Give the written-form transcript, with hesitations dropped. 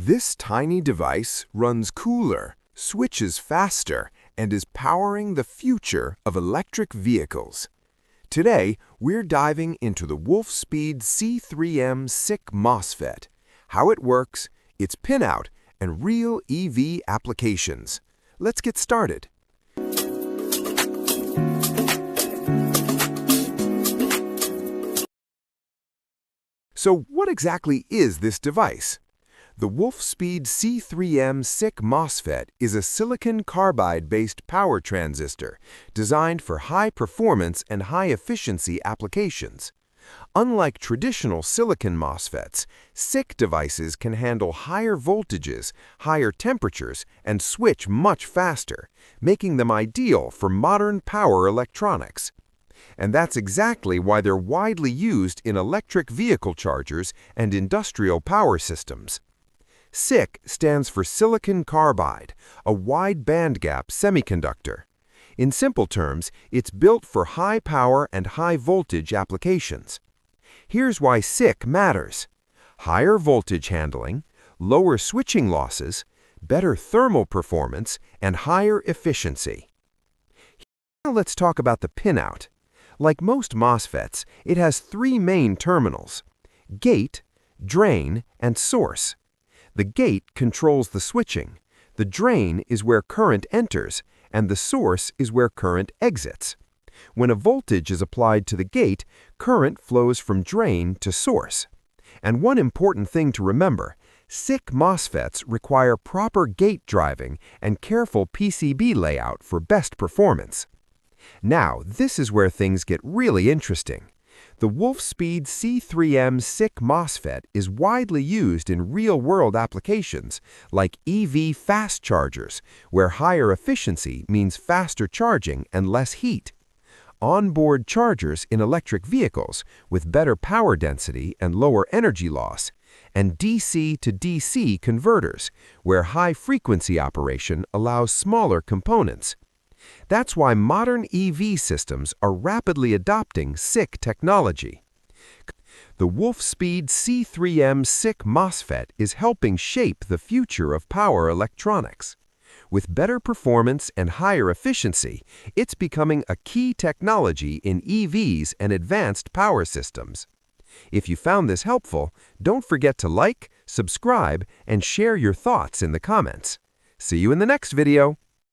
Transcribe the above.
This tiny device runs cooler, switches faster, and is powering the future of electric vehicles. Today, we're diving into the Wolfspeed C3M SiC MOSFET, how it works, its pinout, and real EV applications. Let's get started. So what exactly is this device? The Wolfspeed C3M SiC MOSFET is a silicon carbide-based power transistor designed for high-performance and high-efficiency applications. Unlike traditional silicon MOSFETs, SiC devices can handle higher voltages, higher temperatures, and switch much faster, making them ideal for modern power electronics. And that's exactly why they're widely used in electric vehicle chargers and industrial power systems. SiC stands for silicon carbide, a wide bandgap semiconductor. In simple terms, it's built for high power and high voltage applications. Here's why SiC matters: higher voltage handling, lower switching losses, better thermal performance, and higher efficiency. Now let's talk about the pinout. Like most MOSFETs, it has three main terminals: gate, drain, and source. The gate controls the switching, the drain is where current enters, and the source is where current exits. When a voltage is applied to the gate, current flows from drain to source. And one important thing to remember: SiC MOSFETs require proper gate driving and careful PCB layout for best performance. Now, this is where things get really interesting. The Wolfspeed C3M SiC MOSFET is widely used in real-world applications like EV fast chargers, where higher efficiency means faster charging and less heat; onboard chargers in electric vehicles with better power density and lower energy loss; and DC to DC converters, where high-frequency operation allows smaller components. That's why modern EV systems are rapidly adopting SiC technology. The Wolfspeed C3M SiC MOSFET is helping shape the future of power electronics. With better performance and higher efficiency, it's becoming a key technology in EVs and advanced power systems. If you found this helpful, don't forget to like, subscribe, and share your thoughts in the comments. See you in the next video.